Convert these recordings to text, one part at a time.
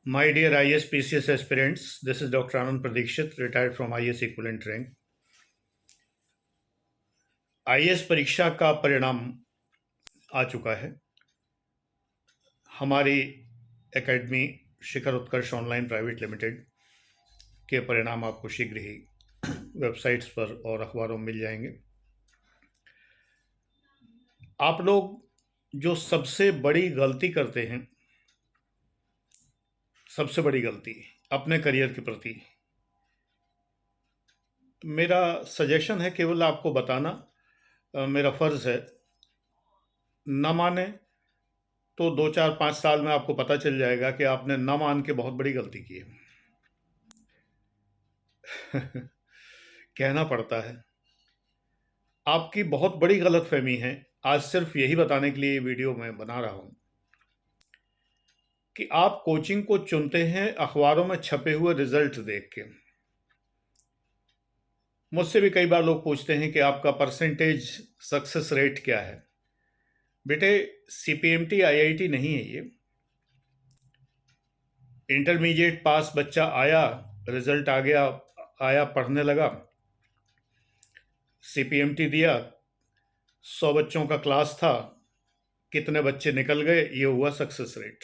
My dear IS PCS aspirants, this is Dr. Anand Pradikshit, retired from IS equivalent rank. IS परीक्षा का परिणाम आ चुका है। हमारी एकेडमी शिखर उत्कर्ष ऑनलाइन प्राइवेट लिमिटेड के परिणाम आपको शीघ्र ही वेबसाइट्स पर और अखबारों में मिल जाएंगे। आप लोग जो सबसे बड़ी गलती करते हैं, सबसे बड़ी गलती अपने करियर के प्रति, मेरा सजेशन है केवल आपको बताना, मेरा फर्ज है। न माने तो 2 4 5 साल में आपको पता चल जाएगा कि आपने न मान के बहुत बड़ी गलती की है। कहना पड़ता है। आपकी बहुत बड़ी गलतफहमी है। आज सिर्फ यही बताने के लिए ये वीडियो मैं बना रहा हूं कि आप कोचिंग को चुनते हैं अखबारों में छपे हुए रिजल्ट देख के। मुझसे भी कई बार लोग पूछते हैं कि आपका परसेंटेज सक्सेस रेट क्या है। बेटे, CPMT IIT नहीं है ये। इंटरमीडिएट पास बच्चा आया, रिजल्ट आ गया, आया, पढ़ने लगा, CPMT दिया, 100 बच्चों का क्लास था, कितने बच्चे निकल गए, ये हुआ सक्सेस रेट।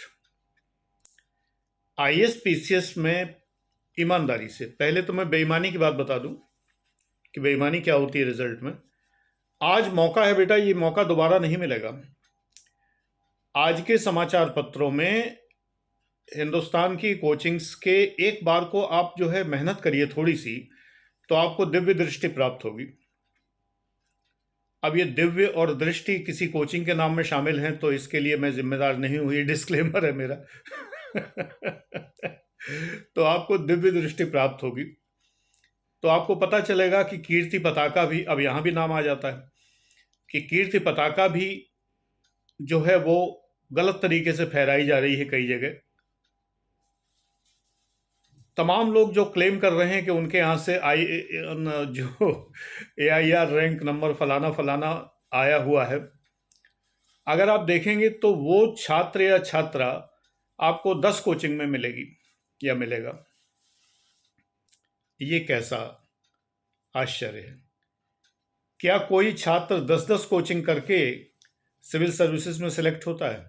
IS PCS में ईमानदारी से, पहले तो मैं बेईमानी की बात बता दूं कि बेईमानी क्या होती है रिजल्ट में। आज मौका है बेटा, ये मौका दोबारा नहीं मिलेगा। आज के समाचार पत्रों में हिंदुस्तान की कोचिंग्स के एक बार को आप जो है मेहनत करिए थोड़ी सी, तो आपको दिव्य दृष्टि प्राप्त होगी। अब ये दिव्य और दृष्टि किसी कोचिंग के नाम में शामिल हैं तो इसके लिए मैं जिम्मेदार नहीं हूं, ये डिस्क्लेमर है मेरा। तो आपको दिव्य दृष्टि प्राप्त होगी, तो आपको पता चलेगा कि कीर्ति पताका भी, अब यहां भी नाम आ जाता है कि कीर्ति पताका भी जो है वो गलत तरीके से फहराई जा रही है कई जगह। तमाम लोग जो क्लेम कर रहे हैं कि उनके यहाँ से जो AIR रैंक नंबर फलाना फलाना आया हुआ है, अगर आप देखेंगे तो वो छात्र या छात्रा आपको 10 कोचिंग में मिलेगी या मिलेगा। ये कैसा आश्चर्य है। क्या कोई छात्र 10-10 कोचिंग करके सिविल सर्विसेज में सिलेक्ट होता है?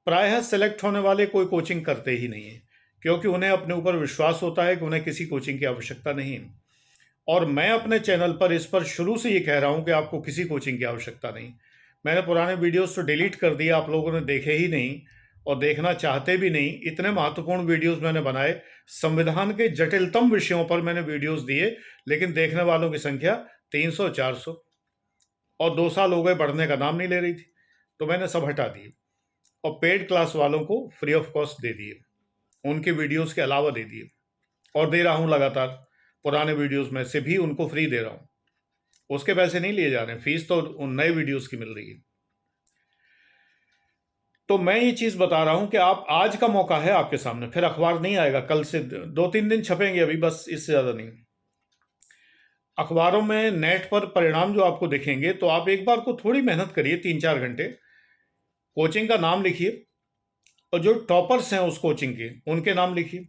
प्रायः सिलेक्ट होने वाले कोई कोचिंग करते ही नहीं है, क्योंकि उन्हें अपने ऊपर विश्वास होता है कि उन्हें किसी कोचिंग की आवश्यकता नहीं है। और मैं अपने चैनल पर इस पर शुरू से ये कह रहा हूं कि आपको किसी कोचिंग की आवश्यकता नहीं। मैंने पुराने वीडियोस तो डिलीट कर दिया, आप लोगों ने देखे ही नहीं और देखना चाहते भी नहीं। इतने महत्वपूर्ण वीडियोस मैंने बनाए, संविधान के जटिलतम विषयों पर मैंने वीडियोस दिए, लेकिन देखने वालों की संख्या 300-400, और 2 साल हो गए बढ़ने का नाम नहीं ले रही थी, तो मैंने सब हटा दिए और पेड क्लास वालों को फ्री ऑफ कॉस्ट दे दिए, उनके वीडियोस के अलावा दे दिए, और दे रहा हूं लगातार। पुराने वीडियोस में से भी उनको फ्री दे रहा हूं, उसके पैसे नहीं लिए जा रहे हैं, फीस तो उन नए वीडियोस की मिल रही है। तो मैं ये चीज बता रहा हूं कि आप, आज का मौका है आपके सामने, फिर अखबार नहीं आएगा, कल से 2-3 दिन छपेंगे अभी, बस, इससे ज्यादा नहीं। अखबारों में नेट पर परिणाम जो आपको दिखेंगे, तो आप एक बार को थोड़ी मेहनत करिए, 3-4 घंटे, कोचिंग का नाम लिखिए और जो टॉपर्स हैं उस कोचिंग के, उनके नाम लिखिए।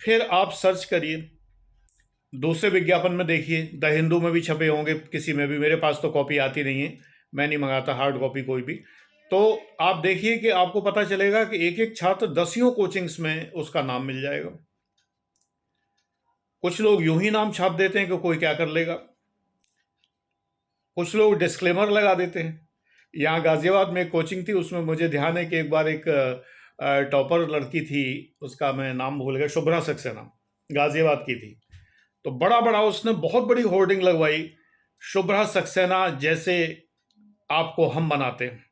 फिर आप सर्च करिए, दूसरे विज्ञापन में देखिए, द हिंदू में भी छपे होंगे, किसी में भी, मेरे पास तो कॉपी आती नहीं है, मैं नहीं मंगाता हार्ड कॉपी कोई भी। तो आप देखिए कि आपको पता चलेगा कि एक एक छात्र 10 कोचिंग्स में उसका नाम मिल जाएगा। कुछ लोग यूं ही नाम छाप देते हैं कि कोई क्या कर लेगा, कुछ लोग डिस्क्लेमर लगा देते हैं। यहाँ गाजियाबाद में एक कोचिंग थी, उसमें मुझे ध्यान है कि एक बार एक टॉपर लड़की थी, उसका मैं नाम भूल गया, शुभ्रा सक्सेना, गाजियाबाद की थी। तो बड़ा बड़ा उसने बहुत बड़ी होर्डिंग लगवाई, शुभ्रा सक्सेना जैसे आपको हम बनाते हैं,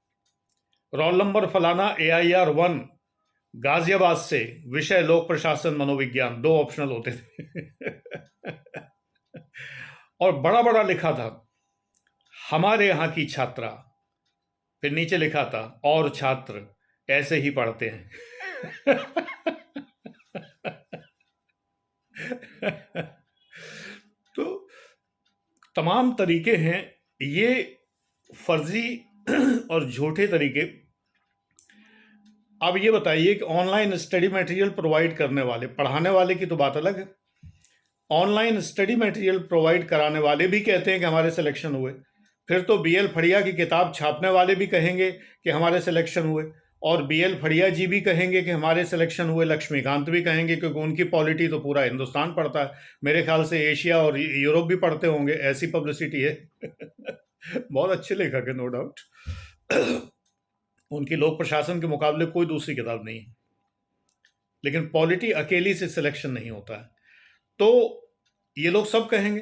रोल नंबर फलाना, AIR 1 गाजियाबाद से, विषय लोक प्रशासन मनोविज्ञान, 2 ऑप्शनल होते थे। और बड़ा बड़ा लिखा था, हमारे यहां की छात्रा, फिर नीचे लिखा था, और छात्र ऐसे ही पढ़ते हैं। तो तमाम तरीके हैं, ये फर्जी और झूठे तरीके अब ये बताइए कि ऑनलाइन स्टडी मटेरियल प्रोवाइड करने वाले, पढ़ाने वाले की तो बात अलग है, ऑनलाइन स्टडी मटेरियल प्रोवाइड कराने वाले भी कहते हैं कि हमारे सिलेक्शन हुए, फिर तो बीएल फड़िया की किताब छापने वाले भी कहेंगे कि हमारे सिलेक्शन हुए, और बीएल फड़िया जी भी कहेंगे कि हमारे सिलेक्शन हुए, लक्ष्मीकांत भी कहेंगे, क्योंकि उनकी पॉलिटी तो पूरा हिंदुस्तान पढ़ता है, मेरे ख्याल से एशिया और यूरोप भी पढ़ते होंगे, ऐसी पब्लिसिटी है। बहुत अच्छे लेखक है, नो डाउट। उनकी लोक प्रशासन के मुकाबले कोई दूसरी किताब नहीं है, लेकिन पॉलिटी अकेली से सिलेक्शन नहीं होता है। तो ये लोग सब कहेंगे।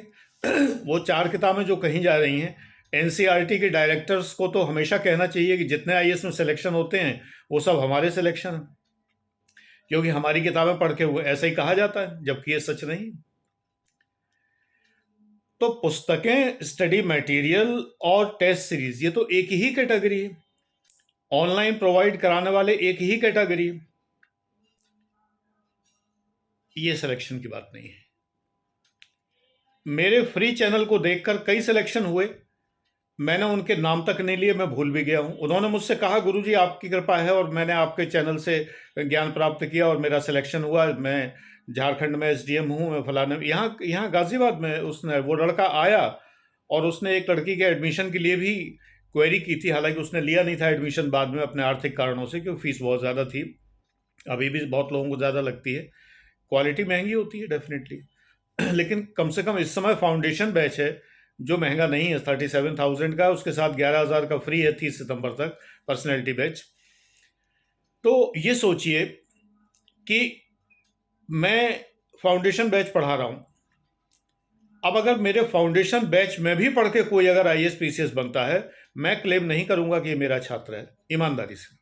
वो 4 किताबें जो कही जा रही हैं, एनसीईआरटी के डायरेक्टर्स को तो हमेशा कहना चाहिए कि जितने आईएएस में सिलेक्शन होते हैं वो सब हमारे सिलेक्शन हैं, क्योंकि हमारी किताबें पढ़ के हुए, ऐसा ही कहा जाता है, जबकि ये सच नहीं। तो पुस्तकें, स्टडी मटेरियल और टेस्ट सीरीज, ये तो एक ही कैटेगरी है। ऑनलाइन प्रोवाइड कराने वाले एक ही कैटेगरी है। ये सिलेक्शन की बात नहीं है। मेरे फ्री चैनल को देखकर कई सिलेक्शन हुए, मैंने उनके नाम तक नहीं लिए, मैं भूल भी गया हूं। उन्होंने मुझसे कहा, गुरुजी आपकी कृपा है और मैंने आपके चैनल से ज्ञान प्राप्त किया और मेरा सिलेक्शन हुआ, मैं झारखंड में एसडीएम हूं, मैं फलाने, यहाँ गाजियाबाद में उसने, वो लड़का आया और उसने एक लड़की के एडमिशन के लिए भी क्वेरी की थी, हालांकि उसने लिया नहीं था एडमिशन बाद में अपने आर्थिक कारणों से, क्योंकि फीस बहुत ज़्यादा थी, अभी भी बहुत लोगों को ज़्यादा लगती है, क्वालिटी महंगी होती है डेफिनेटली। लेकिन कम से कम इस समय फाउंडेशन बैच है जो महंगा नहीं है, 37,000 का, उसके साथ 11,000 का फ्री है 30 सितंबर तक, पर्सनैलिटी बैच। तो ये सोचिए कि मैं फाउंडेशन बैच पढ़ा रहा हूं, अब अगर मेरे फाउंडेशन बैच में भी पढ़ के कोई अगर आईएएस पीसीएस बनता है, मैं क्लेम नहीं करूंगा कि ये मेरा छात्र है, ईमानदारी से।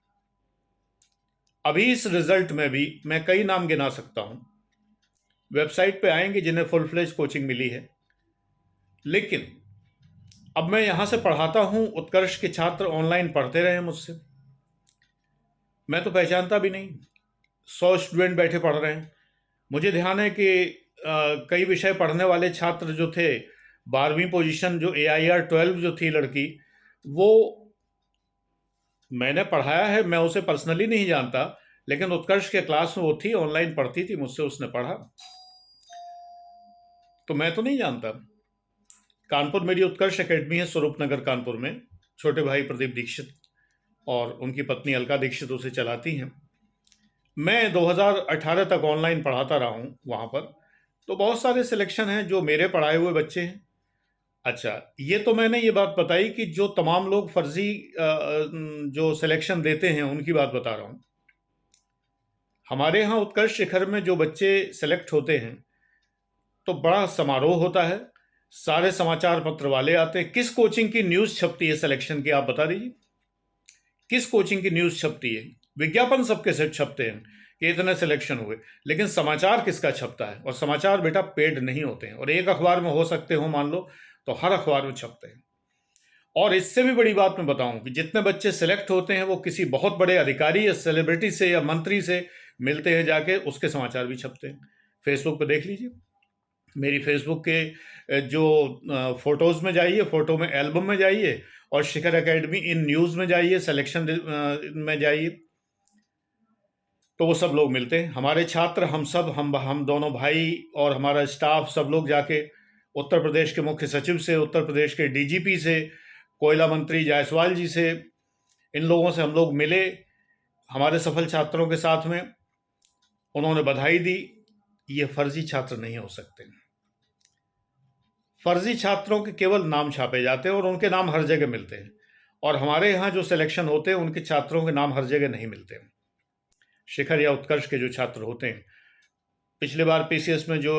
अभी इस रिजल्ट में भी मैं कई नाम गिना सकता हूं, वेबसाइट पे आएंगे जिन्हें फुल फ्लेज कोचिंग मिली है, लेकिन अब मैं यहां से पढ़ाता हूं, उत्कर्ष के छात्र ऑनलाइन पढ़ते रहे मुझसे, मैं तो पहचानता भी नहीं, 100 स्टूडेंट बैठे पढ़ रहे हैं। मुझे ध्यान है कि कई विषय पढ़ने वाले छात्र जो थे, 12वीं पोजीशन जो AIR 12 जो थी लड़की, वो मैंने पढ़ाया है, मैं उसे पर्सनली नहीं जानता, लेकिन उत्कर्ष के क्लास में वो थी, ऑनलाइन पढ़ती थी मुझसे, उसने पढ़ा, तो मैं तो नहीं जानता। कानपुर मेरी उत्कर्ष एकेडमी है, स्वरूप नगर कानपुर में, छोटे भाई प्रदीप दीक्षित और उनकी पत्नी अलका दीक्षित उसे चलाती हैं। मैं 2018 तक ऑनलाइन पढ़ाता रहा हूँ वहाँ पर, तो बहुत सारे सिलेक्शन हैं जो मेरे पढ़ाए हुए बच्चे हैं। अच्छा, ये तो मैंने ये बात बताई कि जो तमाम लोग फर्जी जो सिलेक्शन देते हैं उनकी बात बता रहा हूँ। हमारे यहाँ उत्कर्ष शिखर में जो बच्चे सेलेक्ट होते हैं तो बड़ा समारोह होता है, सारे समाचार पत्र वाले आते हैं। किस कोचिंग की न्यूज़ छपती है सिलेक्शन की, आप बता दीजिए, किस कोचिंग की न्यूज़ छपती है? विज्ञापन सबके सेट छपते हैं कि इतने सिलेक्शन हुए, लेकिन समाचार किसका छपता है? और समाचार बेटा पेड नहीं होते हैं, और एक अखबार में हो सकते हो मान लो, तो हर अखबार में छपते हैं। और इससे भी बड़ी बात मैं बताऊं कि जितने बच्चे सिलेक्ट होते हैं वो किसी बहुत बड़े अधिकारी या सेलिब्रिटी से या मंत्री से मिलते हैं जाके, उसके समाचार भी छपते हैं। फेसबुक पे देख लीजिए, मेरी फेसबुक के जो फोटोज़ में जाइए, फोटो में एल्बम में जाइए, और शिखर एकेडमी इन न्यूज़ में जाइए, सिलेक्शन में जाइए, तो वो सब लोग मिलते हैं। हमारे छात्र, हम दोनों भाई और हमारा स्टाफ सब लोग जाके उत्तर प्रदेश के मुख्य सचिव से, उत्तर प्रदेश के डीजीपी से, कोयला मंत्री जायसवाल जी से, इन लोगों से हम लोग मिले हमारे सफल छात्रों के साथ में, उन्होंने बधाई दी। ये फर्जी छात्र नहीं हो सकते, फर्जी छात्रों के केवल नाम छापे जाते हैं और उनके नाम हर जगह मिलते हैं, और हमारे यहाँ जो सिलेक्शन होते हैं उनके छात्रों के नाम हर जगह नहीं मिलते हैं। शिखर या उत्कर्ष के जो छात्र होते हैं, पिछले बार पीसीएस में जो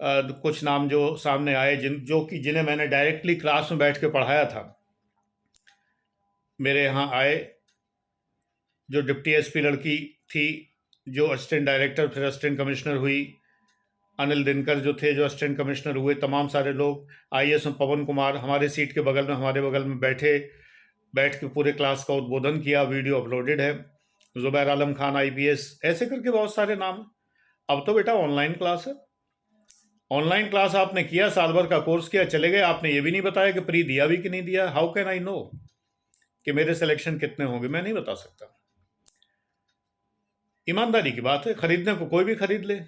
कुछ नाम जो सामने आए, जिन्हें मैंने डायरेक्टली क्लास में बैठ के पढ़ाया था, मेरे यहाँ आए, जो डिप्टी एसपी लड़की थी, जो असिस्टेंट डायरेक्टर फिर असिस्टेंट कमिश्नर हुई, अनिल दिनकर जो थे जो असिस्टेंट कमिश्नर हुए, तमाम सारे लोग, आईएएस में पवन कुमार हमारे सीट के बगल में, हमारे बगल में बैठ के पूरे क्लास का उद्बोधन किया, वीडियो अपलोडेड है, जुबैर आलम खान आईपीएस, ऐसे करके बहुत सारे नाम। अब तो बेटा ऑनलाइन क्लास है, ऑनलाइन क्लास आपने किया, साल भर का कोर्स किया, चले गए, आपने ये भी नहीं बताया कि प्री दिया भी कि नहीं दिया। हाउ कैन आई नो कि मेरे सिलेक्शन कितने होंगे? मैं नहीं बता सकता। ईमानदारी की बात है, खरीदने को कोई भी खरीद ले।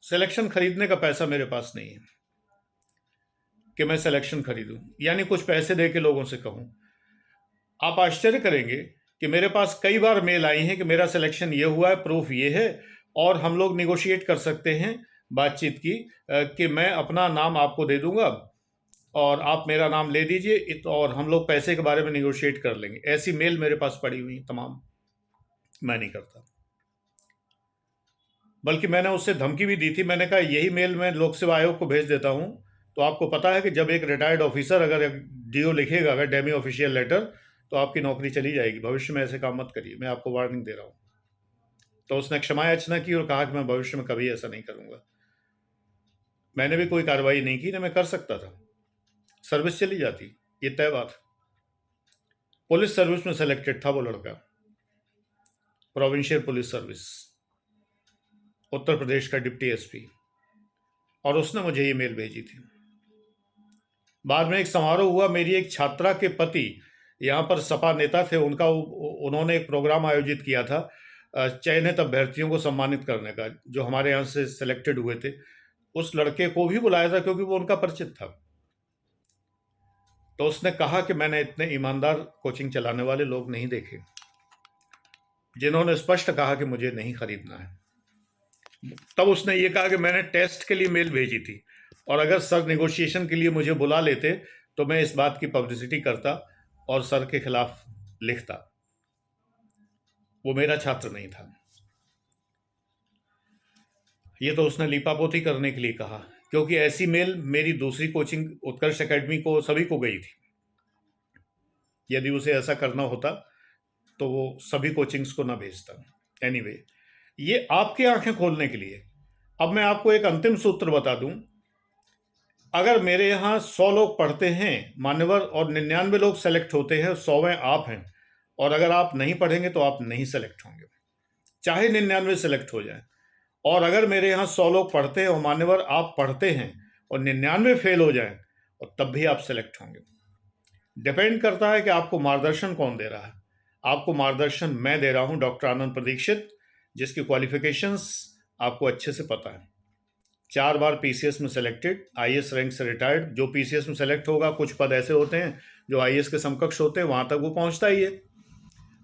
सिलेक्शन खरीदने का पैसा मेरे पास नहीं है कि मैं सिलेक्शन खरीदूं, यानी कुछ पैसे दे के लोगों से कहूं। आप आश्चर्य करेंगे कि मेरे पास कई बार मेल आई हैं कि मेरा सिलेक्शन ये हुआ है, प्रूफ ये है, और हम लोग निगोशिएट कर सकते हैं बातचीत की कि मैं अपना नाम आपको दे दूंगा और आप मेरा नाम ले दीजिए और हम लोग पैसे के बारे में निगोशिएट कर लेंगे। ऐसी मेल मेरे पास पड़ी हुई तमाम। मैं नहीं करता, बल्कि मैंने उससे धमकी भी दी थी। मैंने कहा यही मेल मैं लोक सेवा आयोग को भेज देता हूं, तो आपको पता है कि जब एक रिटायर्ड ऑफिसर अगर डीओ लिखेगा, अगर डेमी ऑफिशियल लेटर, तो आपकी नौकरी चली जाएगी। भविष्य में ऐसे काम मत करिए, मैं आपको वार्निंग दे रहा हूं। तो उसने क्षमा याचना की और कहा कि मैं भविष्य में कभी ऐसा नहीं करूंगा। मैंने भी कोई कार्रवाई नहीं की, ना मैं कर सकता था, सर्विस चली जाती, ये तय बात। पुलिस सर्विस में सेलेक्टेड था वो लड़का, provincial police service, Uttar Pradesh का डिप्टी एसपी, और उसने मुझे ये मेल भेजी थी। बाद में एक समारोह हुआ, मेरी एक छात्रा के पति यहाँ पर सपा नेता थे, उन्होंने एक प्रोग्राम आयोजित किया था चयनित अभ्यर्थियों को सम्मानित करने का, जो हमारे यहाँ से सिलेक्टेड हुए थे। उस लड़के को भी बुलाया था क्योंकि वो उनका परिचित था। तो उसने कहा कि मैंने इतने ईमानदार कोचिंग चलाने वाले लोग नहीं देखे जिन्होंने स्पष्ट कहा कि मुझे नहीं खरीदना है। तब उसने ये कहा कि मैंने टेस्ट के लिए मेल भेजी थी, और अगर सर नेगोशिएशन के लिए मुझे बुला लेते तो मैं इस बात की पब्लिसिटी करता और सर के खिलाफ लिखता। वो मेरा छात्र नहीं था। ये तो उसने लीपापोती करने के लिए कहा, क्योंकि ऐसी मेल मेरी दूसरी कोचिंग उत्कर्ष एकेडमी को, सभी को गई थी। यदि उसे ऐसा करना होता तो वो सभी कोचिंग्स को ना भेजता। एनीवे, ये आपकी आंखें खोलने के लिए। अब मैं आपको एक अंतिम सूत्र बता दूं। अगर मेरे यहाँ 100 लोग पढ़ते हैं मान्यवर और 99 लोग सेलेक्ट होते हैं, 100वें आप हैं, और अगर आप नहीं पढ़ेंगे तो आप नहीं सेलेक्ट होंगे, चाहे 99 सेलेक्ट हो जाए। और अगर मेरे यहाँ 100 लोग पढ़ते हैं और मान्यवर आप पढ़ते हैं और 99 फेल हो जाए, और तब भी आप सेलेक्ट होंगे। डिपेंड करता है कि आपको मार्गदर्शन कौन दे रहा है। आपको मार्गदर्शन मैं दे रहा हूं, डॉक्टर आनंद प्रदीक्षित, जिसकी क्वालिफिकेशंस आपको अच्छे से पता है। 4 बार पीसीएस में सेलेक्टेड, आईएएस रैंक से रिटायर्ड। जो पीसीएस में सेलेक्ट होगा, कुछ पद ऐसे होते हैं जो आईएएस के समकक्ष होते हैं, वहां तक वो पहुंचता ही है।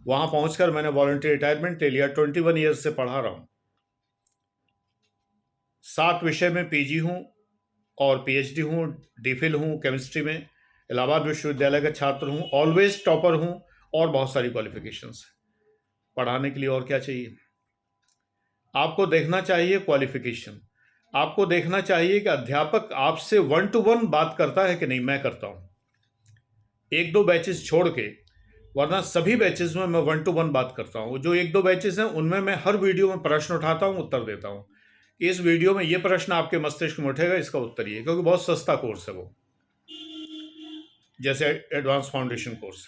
वहां पहुंचकर मैंने वॉलंटियर रिटायरमेंट ले लिया। 21 ईयर्स से पढ़ा रहा हूं, 7 विषय में पीजी हूं और पीएचडी हूं, डीफिल हूं केमिस्ट्री में, इलाहाबाद विश्वविद्यालय का छात्र हूं, ऑलवेज टॉपर हूं, और बहुत सारी क्वालिफिकेशंस हैं। पढ़ाने के लिए और क्या चाहिए? आपको देखना चाहिए क्वालिफिकेशन। आपको देखना चाहिए कि अध्यापक आपसे 1 to 1 बात करता है कि नहीं। मैं करता हूं, 1-2 बैचेस छोड़ के, वरना सभी बैचेस में मैं 1 to 1 बात करता हूं। जो 1-2 बैचेस हैं उनमें मैं हर वीडियो में प्रश्न उठाता हूं, उत्तर देता हूं। इस वीडियो में ये प्रश्न आपके मस्तिष्क में उठेगा, इसका उत्तर ये, क्योंकि बहुत सस्ता कोर्स है वो, जैसे एडवांस फाउंडेशन कोर्स।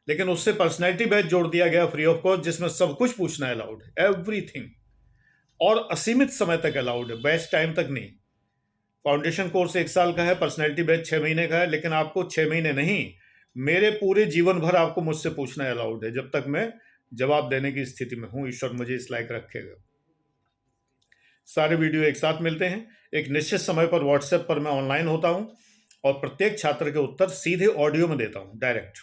लेकिन उससे पर्सनैलिटी बैच जोड़ दिया गया फ्री ऑफ कॉस्ट, जिसमें सब कुछ पूछना अलाउड है, एवरीथिंग, और असीमित समय तक अलाउड है, बैच टाइम तक नहीं। फाउंडेशन कोर्स 1 साल का है, पर्सनैलिटी बैच 6 महीने का है, लेकिन आपको 6 महीने नहीं, मेरे पूरे जीवन भर आपको मुझसे पूछना अलाउड है, जब तक मैं जवाब देने की स्थिति में हूं। ईश्वर मुझे इस लायक रखेगा। सारे वीडियो एक साथ मिलते हैं। एक निश्चित समय पर व्हाट्सएप पर मैं ऑनलाइन होता हूं और प्रत्येक छात्र के उत्तर सीधे ऑडियो में देता हूं, डायरेक्ट।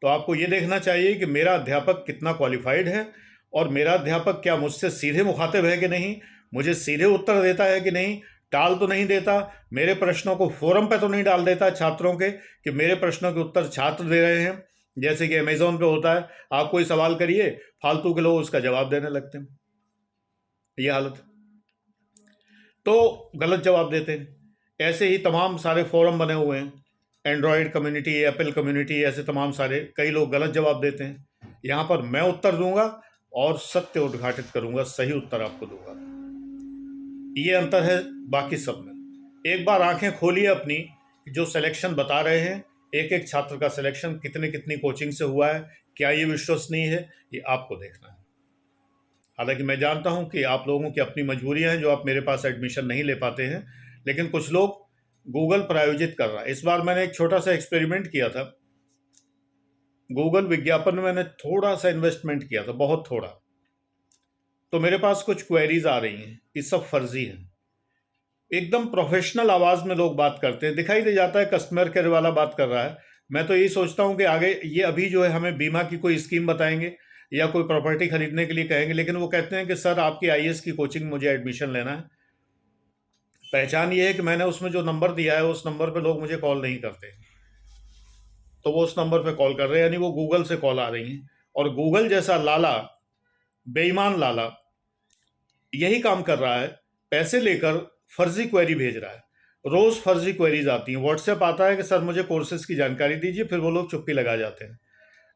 तो आपको ये देखना चाहिए कि मेरा अध्यापक कितना क्वालिफाइड है, और मेरा अध्यापक क्या मुझसे सीधे मुखातिब है कि नहीं, मुझे सीधे उत्तर देता है कि नहीं, टाल तो नहीं देता, मेरे प्रश्नों को फोरम पे तो नहीं डाल देता छात्रों के कि मेरे प्रश्नों के उत्तर छात्र दे रहे हैं, जैसे कि अमेजोन पे होता है। आप कोई सवाल करिए, फालतू के लोग उसका जवाब देने लगते हैं। ये हालत, तो गलत जवाब देते हैं। ऐसे ही तमाम सारे फोरम बने हुए हैं, एंड्रॉयड कम्युनिटी, एप्पल कम्युनिटी, ऐसे तमाम सारे, कई लोग गलत जवाब देते हैं। यहाँ पर मैं उत्तर दूंगा और सत्य उद्घाटित करूंगा, सही उत्तर आपको दूंगा। ये अंतर है बाकी सब में। एक बार आंखें खोलिए अपनी, जो सिलेक्शन बता रहे हैं, एक एक छात्र का सिलेक्शन कितने कितनी कोचिंग से हुआ है, क्या ये विश्वसनीय है, ये आपको देखना है। हालांकि मैं जानता हूं कि आप लोगों की अपनी मजबूरियां हैं, जो आप मेरे पास एडमिशन नहीं ले पाते हैं, लेकिन कुछ लोग गूगल प्रायोजित कर रहा है। इस बार मैंने एक छोटा सा एक्सपेरिमेंट किया था। गूगल विज्ञापन में मैंने थोड़ा सा इन्वेस्टमेंट किया था, बहुत थोड़ा, तो मेरे पास कुछ क्वेरीज आ रही हैं, ये सब फर्जी हैं। एकदम प्रोफेशनल आवाज में लोग बात करते हैं, दिखाई दे जाता है कस्टमर केयर वाला बात कर रहा है। मैं तो यही सोचता हूं कि आगे ये अभी जो है हमें बीमा की कोई स्कीम बताएंगे या कोई प्रॉपर्टी खरीदने के लिए कहेंगे, लेकिन वो कहते हैं कि सर आपकी आईएएस की कोचिंग मुझे एडमिशन लेना है। पहचान ये है कि मैंने उसमें जो नंबर दिया है उस नंबर पे लोग मुझे कॉल नहीं करते, तो वो उस नंबर पे कॉल कर रहे हैं, यानी वो गूगल से कॉल आ रही हैं। और गूगल जैसा लाला, बेईमान लाला, यही काम कर रहा है, पैसे लेकर फर्जी क्वेरी भेज रहा है। रोज फर्जी क्वेरीज आती हैं, व्हाट्सएप आता है कि सर मुझे कोर्सेज की जानकारी दीजिए, फिर वो लोग चुप्पी लगा जाते हैं।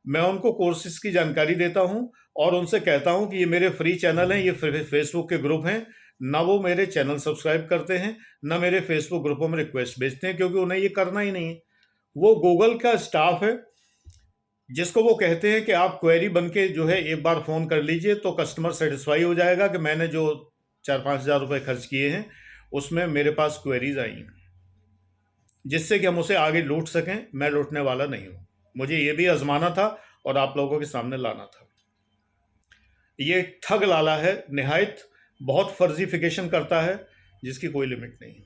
मैं उनको कोर्सेज की जानकारी देता हूं और उनसे कहता हूं कि ये मेरे फ्री चैनल हैं, ये फेसबुक के ग्रुप हैं। ना वो मेरे चैनल सब्सक्राइब करते हैं, ना मेरे फेसबुक ग्रुपों में रिक्वेस्ट भेजते हैं, क्योंकि उन्हें ये करना ही नहीं है। वो गूगल का स्टाफ है जिसको वो कहते हैं कि आप क्वेरी बन के जो है एक बार फ़ोन कर लीजिए तो कस्टमर सेटिस्फाई हो जाएगा कि मैंने जो 4-5 हज़ार रुपये खर्च किए हैं उसमें मेरे पास क्वेरीज आई हैं, जिससे कि हम उसे आगे लूट सकें। मैं लूटने वाला नहीं हूँ, मुझे ये भी आजमाना था और आप लोगों के सामने लाना था। ये ठग लाला है निहायत, बहुत फर्जीफिकेशन करता है जिसकी कोई लिमिट नहीं।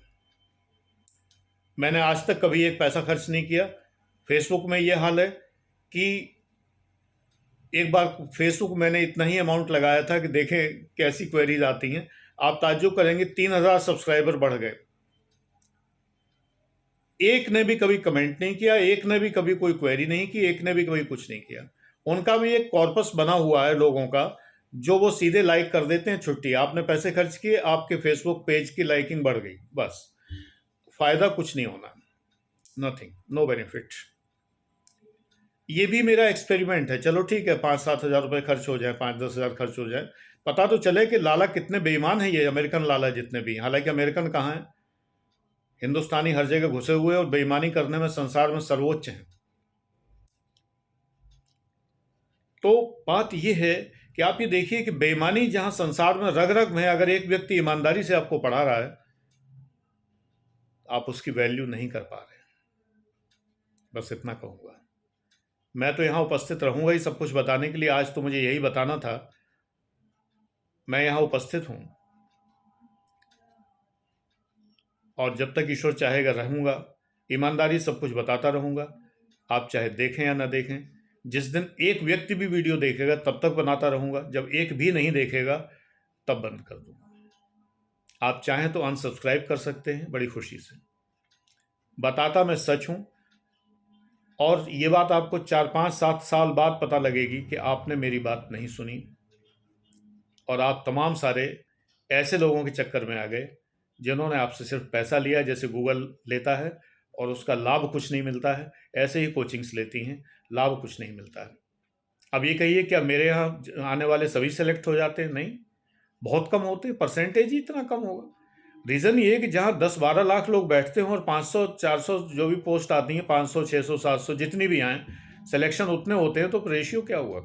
मैंने आज तक कभी एक पैसा खर्च नहीं किया। फेसबुक में ये हाल है कि एक बार फेसबुक मैंने इतना ही अमाउंट लगाया था कि देखें कैसी क्वेरीज आती हैं। आप ताज्जुब करेंगे, 3000 सब्सक्राइबर बढ़ गए। एक ने भी कभी कमेंट नहीं किया, एक ने भी कभी कोई क्वेरी नहीं की, एक ने भी कभी कुछ नहीं किया। उनका भी एक कॉर्पस बना हुआ है लोगों का, जो वो सीधे लाइक कर देते हैं, छुट्टी, आपने पैसे खर्च किए, आपके फेसबुक पेज की लाइकिंग बढ़ गई, बस। फायदा कुछ नहीं होना, नथिंग, नो बेनिफिट। ये भी मेरा एक्सपेरिमेंट है। चलो ठीक है, 5-7 हज़ार रुपये खर्च हो जाए, 5-10 हज़ार खर्च हो जाए, पता तो चले कि लाला कितने बेईमान है, ये अमेरिकन लाला जितने भी। हालांकि अमेरिकन कहाँ है, हिंदुस्तानी हर जगह घुसे हुए और बेईमानी करने में संसार में सर्वोच्च हैं। तो बात यह है कि आप ये देखिए कि बेईमानी जहां संसार में रग रग में है, अगर एक व्यक्ति ईमानदारी से आपको पढ़ा रहा है, आप उसकी वैल्यू नहीं कर पा रहे। बस इतना कहूंगा। मैं तो यहां उपस्थित रहूंगा ही सब कुछ बताने के लिए। आज तो मुझे यही बताना था, मैं यहां उपस्थित हूं और जब तक ईश्वर चाहेगा रहूंगा, ईमानदारी सब कुछ बताता रहूंगा। आप चाहे देखें या ना देखें, जिस दिन एक व्यक्ति भी वीडियो देखेगा तब तक बनाता रहूंगा, जब एक भी नहीं देखेगा तब बंद कर दूंगा। आप चाहें तो अनसब्सक्राइब कर सकते हैं, बड़ी खुशी से। बताता मैं सच हूं, और ये बात आपको 4-5-7 साल बाद पता लगेगी कि आपने मेरी बात नहीं सुनी और आप तमाम सारे ऐसे लोगों के चक्कर में आ गए जिन्होंने आपसे सिर्फ पैसा लिया, जैसे गूगल लेता है और उसका लाभ कुछ नहीं मिलता है, ऐसे ही कोचिंग्स लेती हैं, लाभ कुछ नहीं मिलता है। अब ये कहिए क्या मेरे यहाँ आने वाले सभी सेलेक्ट हो जाते हैं? नहीं, बहुत कम होते हैं, परसेंटेज ही इतना कम होगा। रीज़न ये है कि जहाँ 10-12 लाख लोग बैठते हैं और 500-400 जो भी पोस्ट आती हैं, 500, 600, 700 जितनी भी आएँ, सिलेक्शन उतने होते हैं, तो रेशियो क्या हुआ?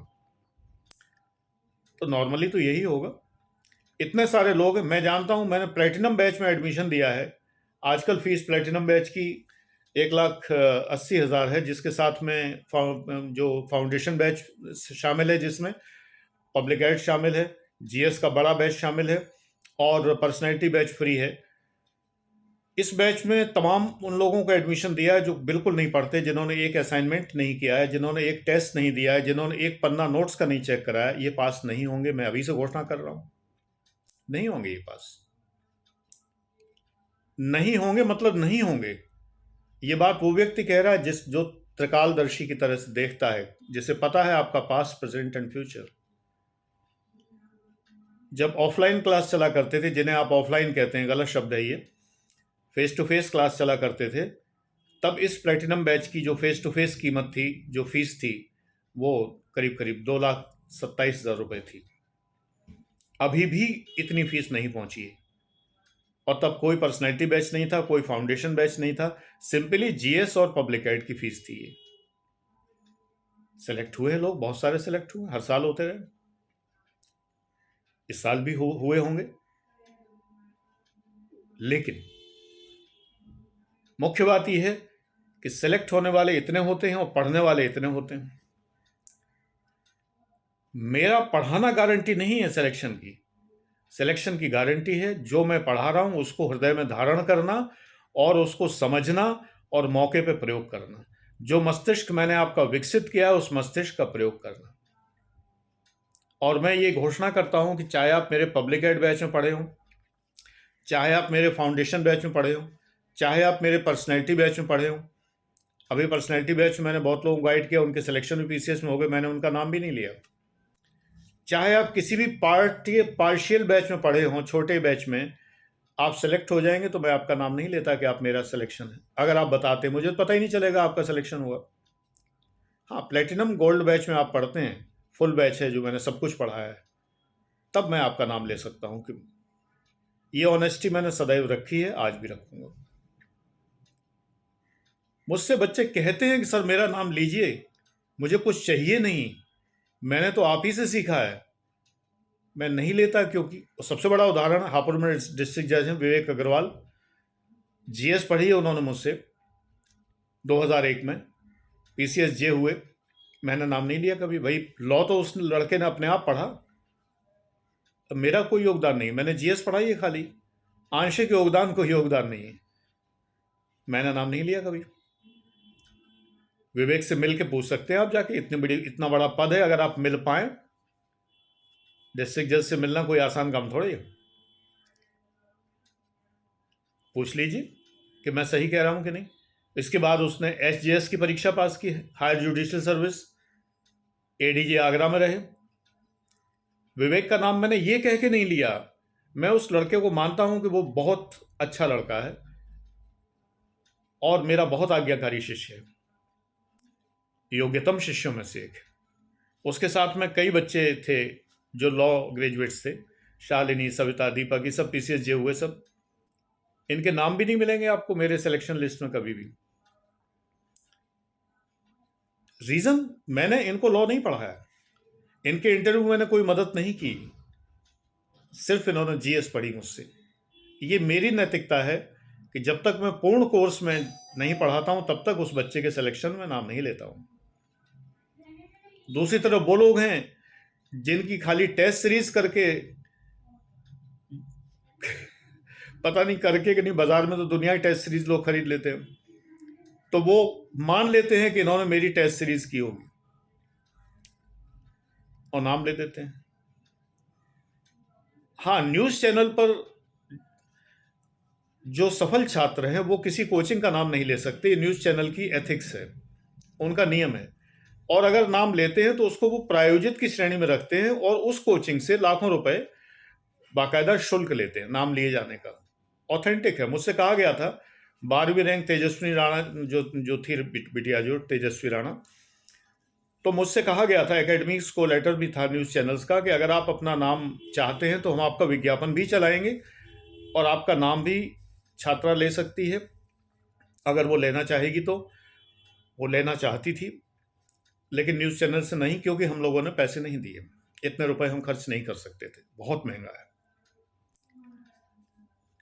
तो नॉर्मली तो यही होगा। इतने सारे लोग, मैं जानता हूं, मैंने प्लेटिनम बैच में एडमिशन दिया है। आजकल फीस प्लेटिनम बैच की 1,80,000 है, जिसके साथ में जो फाउंडेशन बैच शामिल है, जिसमें पब्लिक एड शामिल है, जीएस का बड़ा बैच शामिल है और पर्सनैलिटी बैच फ्री है। इस बैच में तमाम उन लोगों को एडमिशन दिया है जो बिल्कुल नहीं पढ़ते, जिन्होंने एक असाइनमेंट नहीं किया है, जिन्होंने एक टेस्ट नहीं दिया है, जिन्होंने एक पन्ना नोट्स का नहीं चेक करा है, ये पास नहीं होंगे। मैं अभी से घोषणा कर रहा हूं, नहीं होंगे ये पास। नहीं होंगे मतलब नहीं होंगे। ये बात वो व्यक्ति कह रहा है जो त्रिकालदर्शी की तरह से देखता है, जिसे पता है आपका पास्ट, प्रेजेंट एंड फ्यूचर। जब ऑफलाइन क्लास चला करते थे, जिन्हें आप ऑफलाइन कहते हैं, गलत शब्द है ये, फेस टू फेस क्लास चला करते थे, तब इस प्लेटिनम बैच की जो फेस टू फेस कीमत थी, जो फीस थी, वो करीब करीब 2,27,000 रुपये थी। अभी भी इतनी फीस नहीं पहुंची है। और तब कोई पर्सनैलिटी बैच नहीं था, कोई फाउंडेशन बैच नहीं था, सिंपली जीएस और पब्लिक एड की फीस थी ये। सेलेक्ट हुए लोग, बहुत सारे सेलेक्ट हुए, हर साल होते रहे, इस साल भी हुए होंगे। लेकिन मुख्य बात यह है कि सेलेक्ट होने वाले इतने होते हैं और पढ़ने वाले इतने होते हैं। मेरा पढ़ाना गारंटी नहीं है सिलेक्शन की, सिलेक्शन की गारंटी है। जो मैं पढ़ा रहा हूँ उसको हृदय में धारण करना और उसको समझना और मौके पे प्रयोग करना। जो मस्तिष्क मैंने आपका विकसित किया है उस मस्तिष्क का प्रयोग करना। और मैं ये घोषणा करता हूँ कि चाहे आप मेरे पब्लिक एड बैच में पढ़े हों, चाहे आप मेरे फाउंडेशन बैच में पढ़े हों, चाहे आप मेरे पर्सनैलिटी बैच में पढ़े हों। अभी पर्सनैलिटी बैच में मैंने बहुत लोगों को गाइड किया, उनके सिलेक्शन भी पीसीएस में हो गए, मैंने उनका नाम भी नहीं लिया। चाहे आप किसी भी पार्शियल बैच में पढ़े हों, छोटे बैच में आप सेलेक्ट हो जाएंगे तो मैं आपका नाम नहीं लेता कि आप मेरा सिलेक्शन है। अगर आप बताते, मुझे तो पता ही नहीं चलेगा आपका सिलेक्शन हुआ। हाँ, प्लेटिनम गोल्ड बैच में आप पढ़ते हैं, फुल बैच है जो मैंने सब कुछ पढ़ा है, तब मैं आपका नाम ले सकता हूँ। कि ये ऑनेस्टी मैंने सदैव रखी है, आज भी रखूंगा। मुझसे बच्चे कहते हैं कि सर मेरा नाम लीजिए, मुझे कुछ चाहिए नहीं, मैंने तो आप ही से सीखा है। मैं नहीं लेता, क्योंकि सबसे बड़ा उदाहरण हापुड़ में डिस्ट्रिक्ट जज हैं विवेक अग्रवाल, जीएस पढ़ी है उन्होंने मुझसे 2001 में, पीसीएस जे हुए, मैंने नाम नहीं लिया कभी। भाई लॉ तो उस लड़के ने अपने आप पढ़ा, तो मेरा कोई योगदान नहीं। मैंने जीएस पढ़ाई है खाली, आंशिक योगदान, कोई योगदान नहीं है। मैंने नाम नहीं लिया कभी। विवेक से मिल के पूछ सकते हैं आप जाके, इतना बड़ा पद है, अगर आप मिल पाए, डिस्ट्रिक्ट जज से मिलना कोई आसान काम थोड़ी है। पूछ लीजिए कि मैं सही कह रहा हूं कि नहीं। इसके बाद उसने एसजीएस की परीक्षा पास की है, higher judicial service, ADG Agra में रहे। विवेक का नाम मैंने ये कह के नहीं लिया, मैं उस लड़के को मानता हूं कि वो बहुत अच्छा लड़का है और मेरा बहुत आज्ञाकारी शिष्य है, योग्यतम शिष्यों में से एक। उसके साथ में कई बच्चे थे जो लॉ ग्रेजुएट्स थे, शालिनी, सविता, दीपक, ये सब पीसीएस जे हुए, सब। इनके नाम भी नहीं मिलेंगे आपको मेरे सिलेक्शन लिस्ट में कभी भी। रीजन, मैंने इनको लॉ नहीं पढ़ाया, इनके इंटरव्यू में मैंने कोई मदद नहीं की, सिर्फ इन्होंने जीएस पढ़ी मुझसे। ये मेरी नैतिकता है कि जब तक मैं पूर्ण कोर्स में नहीं पढ़ाता हूं तब तक उस बच्चे के सिलेक्शन में नाम नहीं लेता हूं। दूसरी तरफ वो लोग हैं जिनकी खाली टेस्ट सीरीज करके, पता नहीं करके कि नहीं, बाजार में तो दुनिया की टेस्ट सीरीज लोग खरीद लेते हैं, तो वो मान लेते हैं कि इन्होंने मेरी टेस्ट सीरीज की होगी और नाम ले देते हैं। हाँ, न्यूज चैनल पर जो सफल छात्र हैं वो किसी कोचिंग का नाम नहीं ले सकते, न्यूज चैनल की एथिक्स है, उनका नियम है। और अगर नाम लेते हैं तो उसको वो प्रायोजित की श्रेणी में रखते हैं और उस कोचिंग से लाखों रुपए बाकायदा शुल्क लेते हैं नाम लिए जाने का। ऑथेंटिक है। मुझसे कहा गया था, 12वीं रैंक तेजस्वी राणा जो थी बिटिया, जो तेजस्वी राणा, तो मुझसे कहा गया था, एकेडमिक्स को लेटर भी था न्यूज़ चैनल्स का, कि अगर आप अपना नाम चाहते हैं तो हम आपका विज्ञापन भी चलाएंगे और आपका नाम भी छात्रा ले सकती है अगर वो लेना चाहेगी तो। वो लेना चाहती थी लेकिन न्यूज़ चैनल से नहीं, क्योंकि हम लोगों ने पैसे नहीं दिए, इतने रुपए हम खर्च नहीं कर सकते थे, बहुत महंगा है।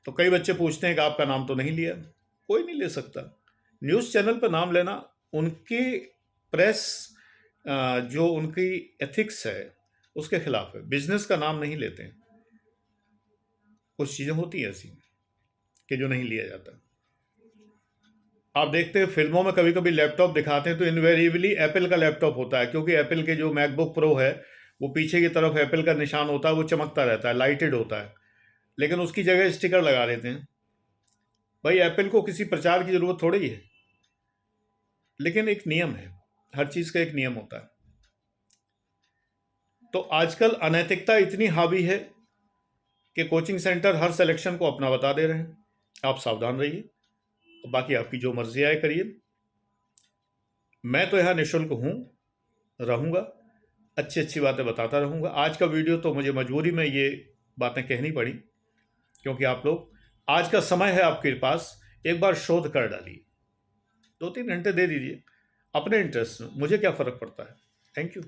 तो कई बच्चे पूछते हैं कि आपका नाम तो नहीं लिया। कोई नहीं ले सकता। न्यूज़ चैनल पर नाम लेना उनकी प्रेस जो उनकी एथिक्स है उसके खिलाफ है। बिजनेस का नाम नहीं लेते हैं। कुछ चीज़ें होती हैं ऐसी कि जो नहीं लिया जाता। आप देखते हैं फिल्मों में कभी कभी लैपटॉप दिखाते हैं तो इनवेरिएबली एप्पल का लैपटॉप होता है, क्योंकि एप्पल के जो मैकबुक प्रो है वो पीछे की तरफ एप्पल का निशान होता है, वो चमकता रहता है, लाइटेड होता है, लेकिन उसकी जगह स्टिकर लगा देते हैं। भाई एप्पल को किसी प्रचार की जरूरत थोड़ी है, लेकिन एक नियम है, हर चीज का एक नियम होता है। तो आजकल अनैतिकता इतनी हावी है कि कोचिंग सेंटर हर सिलेक्शन को अपना बता दे रहे हैं। आप सावधान रहिए, बाकी आपकी जो मर्जी आए करिए। मैं तो यहाँ निःशुल्क हूँ, रहूँगा, अच्छी अच्छी बातें बताता रहूँगा। आज का वीडियो तो मुझे मजबूरी में ये बातें कहनी पड़ी, क्योंकि आप लोग, आज का समय है आपके पास, एक बार शोध कर डालिए, 2-3 घंटे दे दीजिए अपने इंटरेस्ट में, मुझे क्या फ़र्क पड़ता है। Thank you.